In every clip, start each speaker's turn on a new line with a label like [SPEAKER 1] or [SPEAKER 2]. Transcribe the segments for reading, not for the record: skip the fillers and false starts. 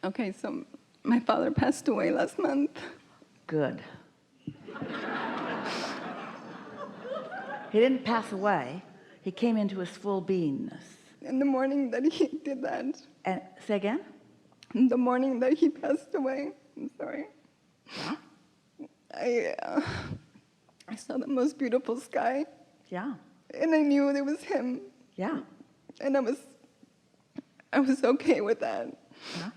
[SPEAKER 1] Okay, so my father passed away last month.
[SPEAKER 2] Good. He didn't pass away. He came into his full beingness.
[SPEAKER 1] In the morning that he did that.
[SPEAKER 2] And say again?
[SPEAKER 1] In the morning that he passed away. I'm sorry.
[SPEAKER 2] Yeah.
[SPEAKER 1] I saw the most beautiful sky.
[SPEAKER 2] Yeah.
[SPEAKER 1] And I knew it was him.
[SPEAKER 2] Yeah.
[SPEAKER 1] And I was okay with that.
[SPEAKER 2] Yeah.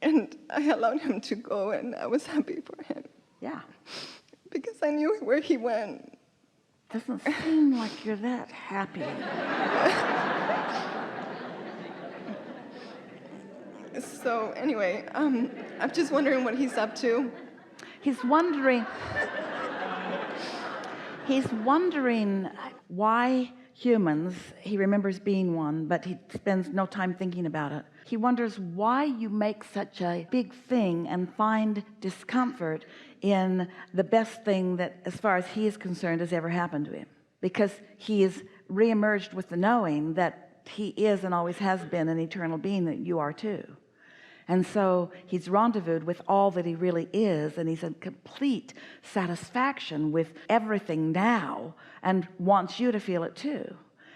[SPEAKER 1] And I allowed him to go, and I was happy for him.
[SPEAKER 2] Yeah.
[SPEAKER 1] Because I knew where he went.
[SPEAKER 2] Doesn't seem like you're that happy.
[SPEAKER 1] So anyway, I'm just wondering what he's up to.
[SPEAKER 2] He's wondering why humans, he remembers being one, but he spends no time thinking about it. He wonders why you make such a big thing and find discomfort in the best thing that, as far as he is concerned, has ever happened to him. Because he is reemerged with the knowing that he is and always has been an eternal being, that you are too. And so he's rendezvoused with all that he really is, and he's in complete satisfaction with everything now and wants you to feel it too,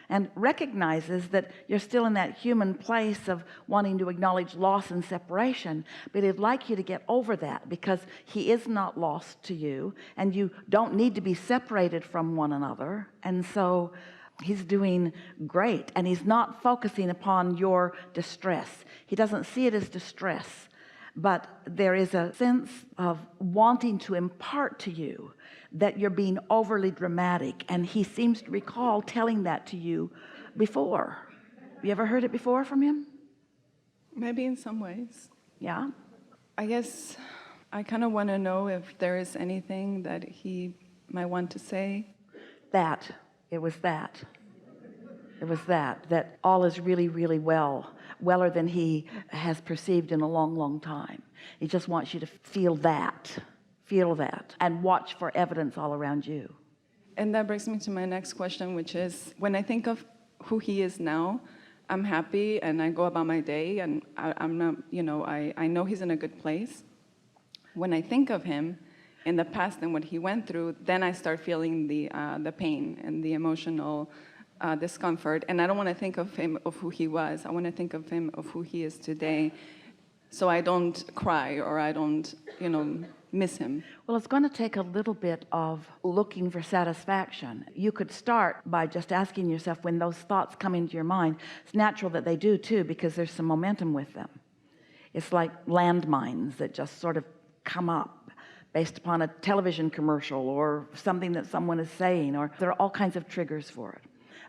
[SPEAKER 2] and recognizes that you're still in that human place of wanting to acknowledge loss and separation, but he'd like you to get over that, because he is not lost to you and you don't need to be separated from one another. And so he's doing great, and he's not focusing upon your distress. He doesn't see it as distress, but there is a sense of wanting to impart to you that you're being overly dramatic, and he seems to recall telling that to you before. You ever heard it before from him?
[SPEAKER 1] Maybe in some ways.
[SPEAKER 2] Yeah.
[SPEAKER 1] I guess I kind of want to know if there is anything that he might want to say.
[SPEAKER 2] It was that all is really, really well, weller than he has perceived in a long, long time. He just wants you to feel that, and watch for evidence all around you.
[SPEAKER 1] And that brings me to my next question, which is, when I think of who he is now, I'm happy and I go about my day, and I'm not, I know he's in a good place. When I think of him in the past and what he went through, then I start feeling the pain and the emotional discomfort. And I don't want to think of him of who he was. I want to think of him of who he is today, so I don't cry or I don't, miss him.
[SPEAKER 2] Well, it's going to take a little bit of looking for satisfaction. You could start by just asking yourself, when those thoughts come into your mind, it's natural that they do too, because there's some momentum with them. It's like landmines that just sort of come up based upon a television commercial or something that someone is saying, or there are all kinds of triggers for it.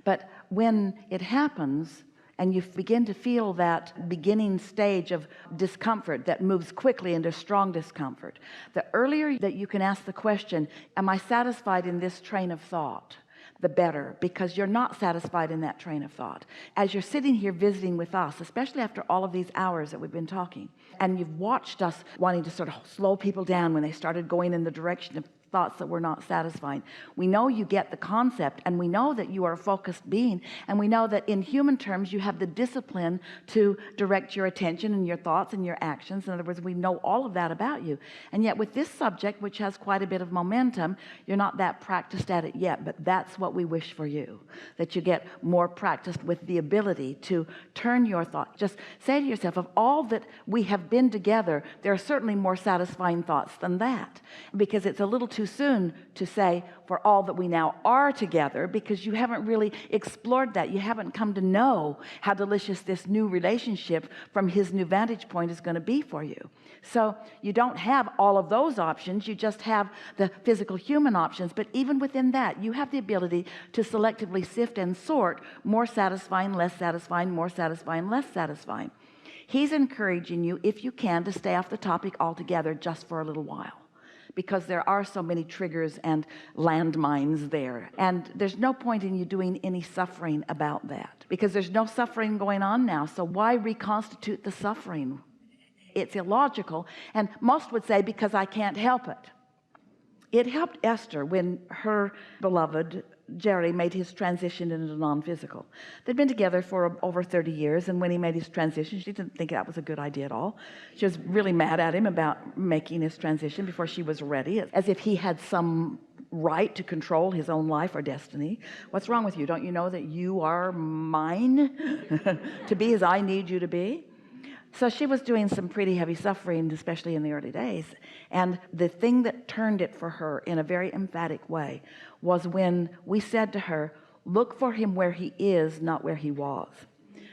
[SPEAKER 2] But when it happens and you begin to feel that beginning stage of discomfort that moves quickly into strong discomfort, the earlier that you can ask the question, am I satisfied in this train of thought, the better, because you're not satisfied in that train of thought. As you're sitting here visiting with us, especially after all of these hours that we've been talking, and you've watched us wanting to sort of slow people down when they started going in the direction of thoughts that were not satisfying. We know you get the concept, and we know that you are a focused being, and we know that in human terms you have the discipline to direct your attention and your thoughts and your actions. In other words, we know all of that about you. And yet with this subject, which has quite a bit of momentum, you're not that practiced at it yet, but that's what we wish for you, that you get more practiced with the ability to turn your thought. Just say to yourself, of all that we have been together, there are certainly more satisfying thoughts than that, because it's a little too soon to say for all that we now are together, because you haven't really explored that. You haven't come to know how delicious this new relationship from his new vantage point is going to be for you. So you don't have all of those options. You just have the physical human options. But even within that, you have the ability to selectively sift and sort more satisfying, less satisfying, more satisfying, less satisfying. He's encouraging you, if you can, to stay off the topic altogether just for a little while, because there are so many triggers and landmines there, and there's no point in you doing any suffering about that, because there's no suffering going on now. So why reconstitute the suffering? It's illogical. And most would say, because I can't help it. It helped Esther when her beloved Jerry made his transition into non-physical. They'd been together for over 30 years, and when he made his transition, she didn't think that was a good idea at all. She was really mad at him about making his transition before she was ready, as if he had some right to control his own life or destiny. What's wrong with you? Don't you know that you are mine to be as I need you to be? So she was doing some pretty heavy suffering, especially in the early days. And the thing that turned it for her in a very emphatic way was when we said to her, look for him where he is, not where he was.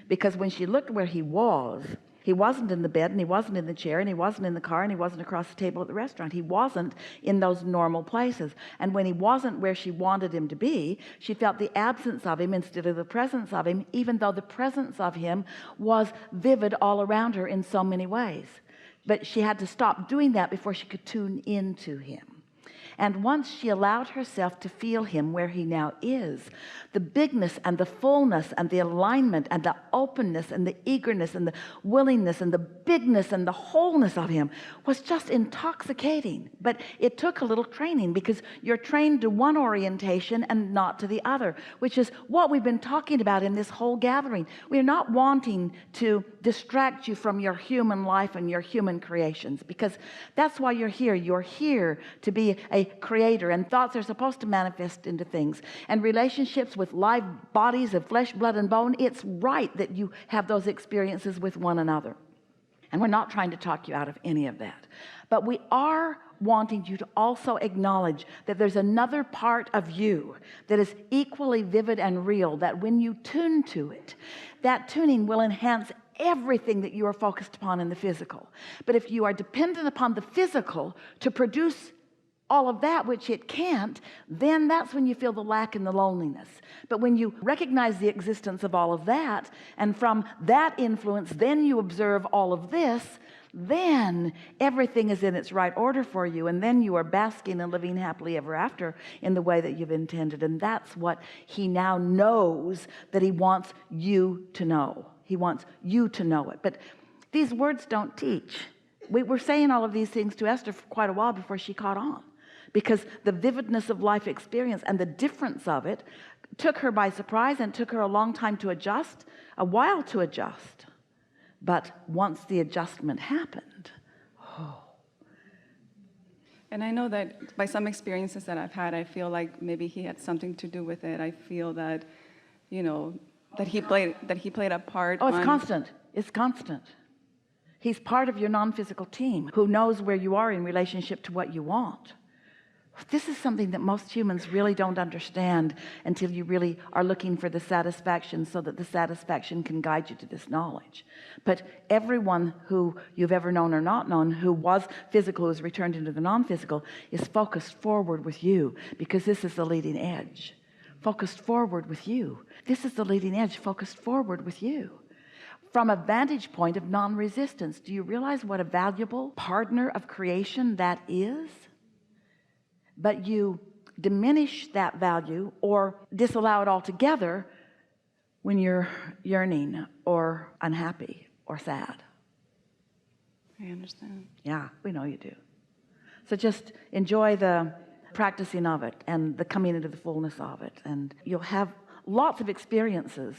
[SPEAKER 2] Because when she looked where he wasn't in the bed, and he wasn't in the chair, and he wasn't in the car, and he wasn't across the table at the restaurant. He wasn't in those normal places. And when he wasn't where she wanted him to be, she felt the absence of him instead of the presence of him, even though the presence of him was vivid all around her in so many ways. But she had to stop doing that before she could tune into him. And once she allowed herself to feel him where he now is, the bigness and the fullness and the alignment and the openness and the eagerness and the willingness and the bigness and the wholeness of him was just intoxicating. But it took a little training, because you're trained to one orientation and not to the other, which is what we've been talking about in this whole gathering. We're not wanting to distract you from your human life and your human creations, because that's why you're here. You're here to be a creator, and thoughts are supposed to manifest into things, and relationships with live bodies of flesh, blood, and bone. It's right that you have those experiences with one another, and we're not trying to talk you out of any of that, but we are wanting you to also acknowledge that there's another part of you that is equally vivid and real, that when you tune to it, that tuning will enhance everything that you are focused upon in the physical. But if you are dependent upon the physical to produce all of that which it can't, then that's when you feel the lack and the loneliness. But when you recognize the existence of all of that, and from that influence then you observe all of this, then everything is in its right order for you, and then you are basking and living happily ever after in the way that you've intended. And that's what he now knows that he wants you to know. He wants you to know it. But these words don't teach. We were saying all of these things to Esther for quite a while before she caught on, because the vividness of life experience and the difference of it took her by surprise, and took her a long time to adjust, a while to adjust. But once the adjustment happened,
[SPEAKER 1] And I know that by some experiences that I've had, I feel like maybe he had something to do with it. I feel that, that he played a part.
[SPEAKER 2] it's constant. It's constant. He's part of your non-physical team who knows where you are in relationship to what you want. This is something that most humans really don't understand until you really are looking for the satisfaction, so that the satisfaction can guide you to this knowledge. But everyone who you've ever known or not known who was physical, who has returned into the non-physical, is focused forward with you, because this is the leading edge. Focused forward with you. This is the leading edge, focused forward with you. From a vantage point of non-resistance, do you realize what a valuable partner of creation that is? But you diminish that value or disallow it altogether when you're yearning or unhappy or sad.
[SPEAKER 1] I understand.
[SPEAKER 2] Yeah, we know you do. So just enjoy the practicing of it and the coming into the fullness of it, and you'll have lots of experiences.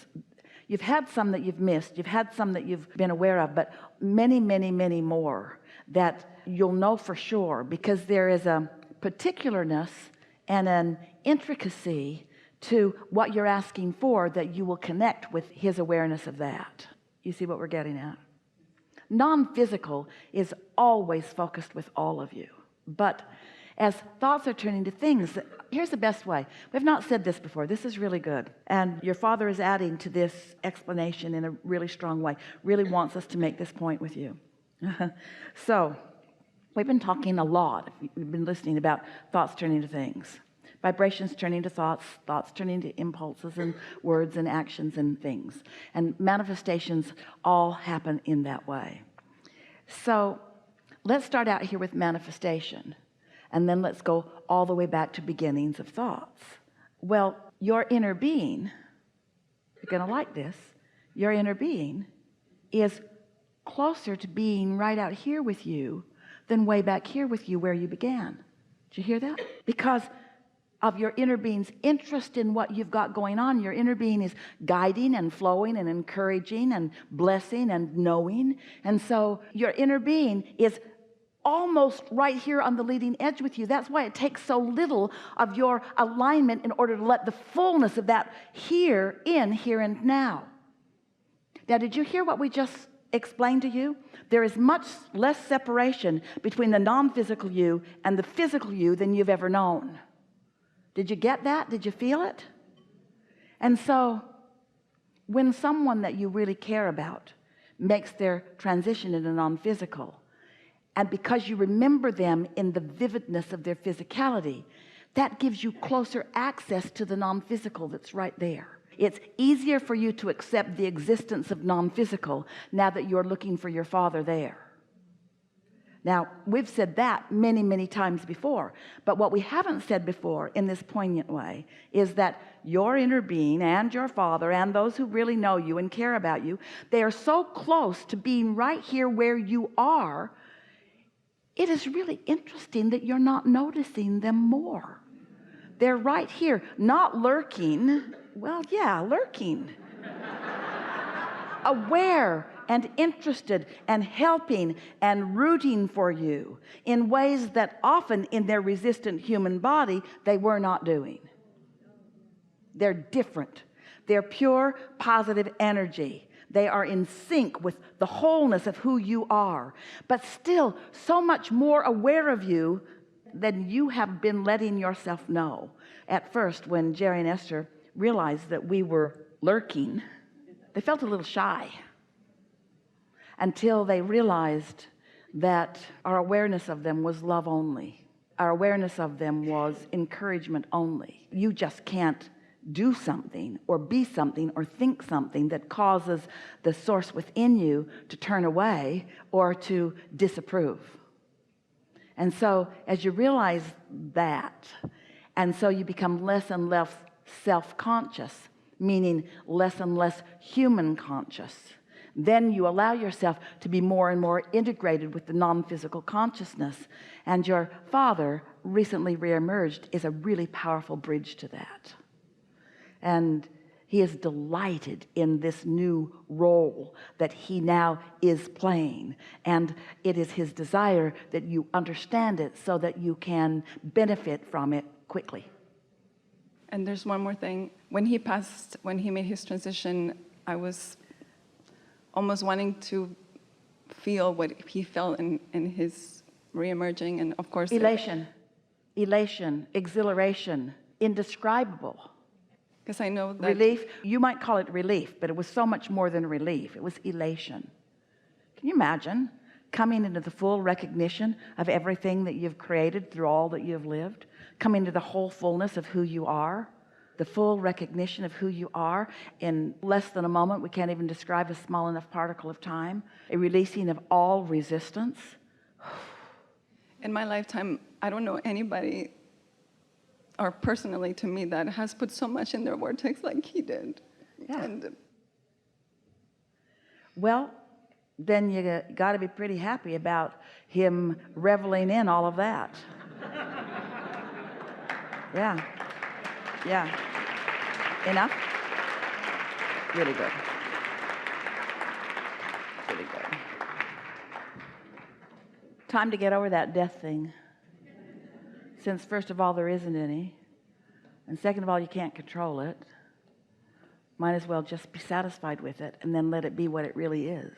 [SPEAKER 2] You've had some that you've missed, you've had some that you've been aware of, but many, many, many more that you'll know for sure, because there is a particularness and an intricacy to what you're asking for that you will connect with his awareness of that. You see what we're getting at? Non-physical is always focused with all of you, but as thoughts are turning to things, here's the best way. We've not said this before. This is really good, and your father is adding to this explanation in a really strong way. Really wants us to make this point with you. So we've been talking a lot, if you've been listening, about thoughts turning to things, vibrations turning to thoughts, thoughts turning to impulses and words and actions and things, and manifestations all happen in that way. So let's start out here with manifestation, and then let's go all the way back to beginnings of thoughts. Well, your inner being, you're going to like this, your inner being is closer to being right out here with you than way back here with you where you began. Did you hear that? Because of your inner being's interest in what you've got going on. Your inner being is guiding and flowing and encouraging and blessing and knowing. And so your inner being is almost right here on the leading edge with you. That's why it takes so little of your alignment in order to let the fullness of that here and now. Now, did you hear what we just explained to you? There is much less separation between the non-physical you and the physical you than you've ever known. Did you get that? Did you feel it? And so when someone that you really care about makes their transition into non-physical, and because you remember them in the vividness of their physicality, that gives you closer access to the non-physical that's right there. It's easier for you to accept the existence of non-physical now that you're looking for your Father there. Now, we've said that many, many times before, but what we haven't said before in this poignant way is that your inner being and your Father and those who really know you and care about you, they are so close to being right here where you are. It is really interesting that you're not noticing them more. They're right here, not lurking. Well, yeah, lurking. Aware and interested and helping and rooting for you in ways that often in their resistant human body they were not doing. They're different. They're pure positive energy. They are in sync with the wholeness of who you are, but still so much more aware of you than you have been letting yourself know. At first, when Jerry and Esther realized that we were lurking, they felt a little shy until they realized that our awareness of them was love only. Our awareness of them was encouragement only. You just can't do something or be something or think something that causes the source within you to turn away or to disapprove. And so as you realize that, and so you become less and less self-conscious, meaning less and less human conscious, then you allow yourself to be more and more integrated with the non-physical consciousness, and your Father, recently reemerged, is a really powerful bridge to that. And he is delighted in this new role that he now is playing, and it is his desire that you understand it so that you can benefit from it quickly.
[SPEAKER 1] And there's one more thing. When he made his transition, I was almost wanting to feel what he felt in his reemerging, and of course
[SPEAKER 2] elation, exhilaration, indescribable.
[SPEAKER 1] Because I know that
[SPEAKER 2] relief, you might call it relief, but it was so much more than relief. It was elation. Can you imagine coming into the full recognition of everything that you've created through all that you've lived, coming to the whole fullness of who you are, the full recognition of who you are in less than a moment? We can't even describe a small enough particle of time. A releasing of all resistance.
[SPEAKER 1] in my lifetime, I don't know anybody, or personally to me, that has put so much in their vortex like he did.
[SPEAKER 2] Yeah.
[SPEAKER 1] And
[SPEAKER 2] well, then you got to be pretty happy about him reveling in all of that. Yeah. Yeah. Enough? Really good. Really good. Time to get over that death thing. Since first of all, there isn't any. And second of all, you can't control it. Might as well just be satisfied with it and then let it be what it really is.